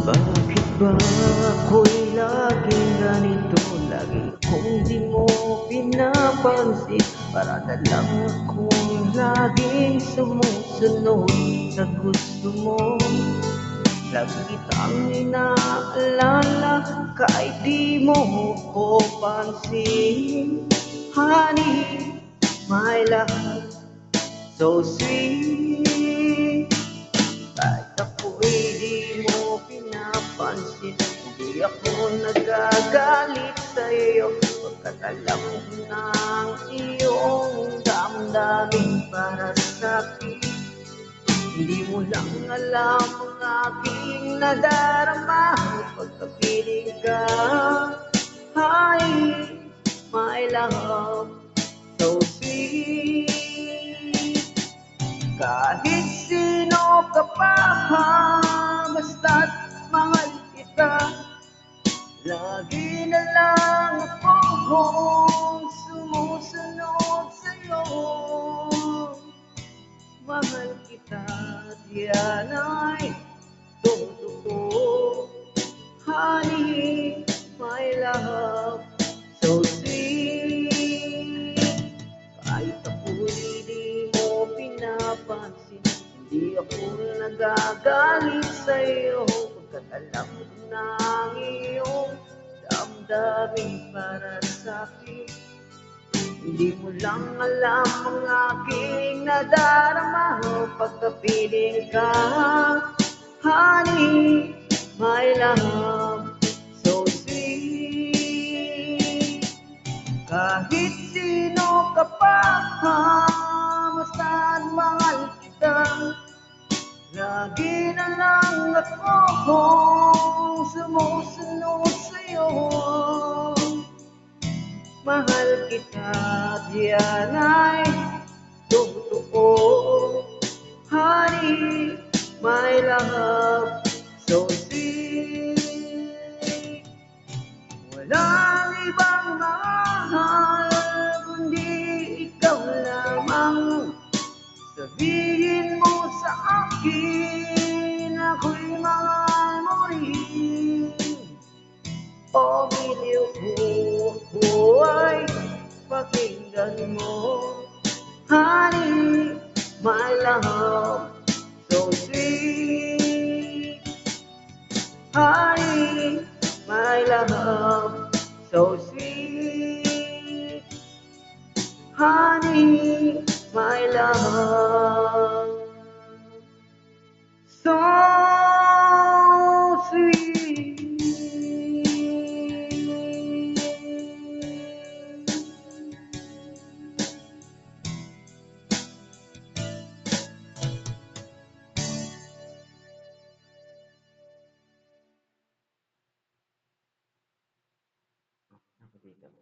Bakit ba ako'y laging ganito? Lagi kong di mo pinapansin. Para na lang akong laging sumusunod sa gusto mo. Lagi kitang inaalala kahit di mo ko pansin. Honey, my love, so sweet. Kahit ako'y di mo pinapansin, hindi ako nagagalit sa'yo. Pagkat alam mo ng iyong damdamin para sa'kin. Hindi mo lang alam ang aking nadarama. Pagkapiling ka, hi, my love, so sweet. Kahit sino ka pa, basta't mahal kita. Lagi na lang akong sumusunod sa'yo. Mahal kita at yan ay totoo. Honey, my love, so sweet. Kahit ako'y di mo pinapansin, hindi ako nagagalit sa'yo. Pagkat alam mo na ang iyong damdamin para sa'kin. Hindi mo lang alam ang aking nadarama. Pagkapiling ka, honey, my love, so sweet. Kahit sino ka pa, basta't mahal kita. Lagi na lang akong sumusunod sa'yo. Mahal kita at yan ay totoo. Honey, my love, so sweet. Walang ibang mahal kundi ikaw lamang. Sabihin mo sa akin ako'y mahal mo rin. O biliw ko ay pakinggan mo. Honey, my love, so sweet. Honey, my love, so sweet. Honey, my love, so sweet. Ako dito.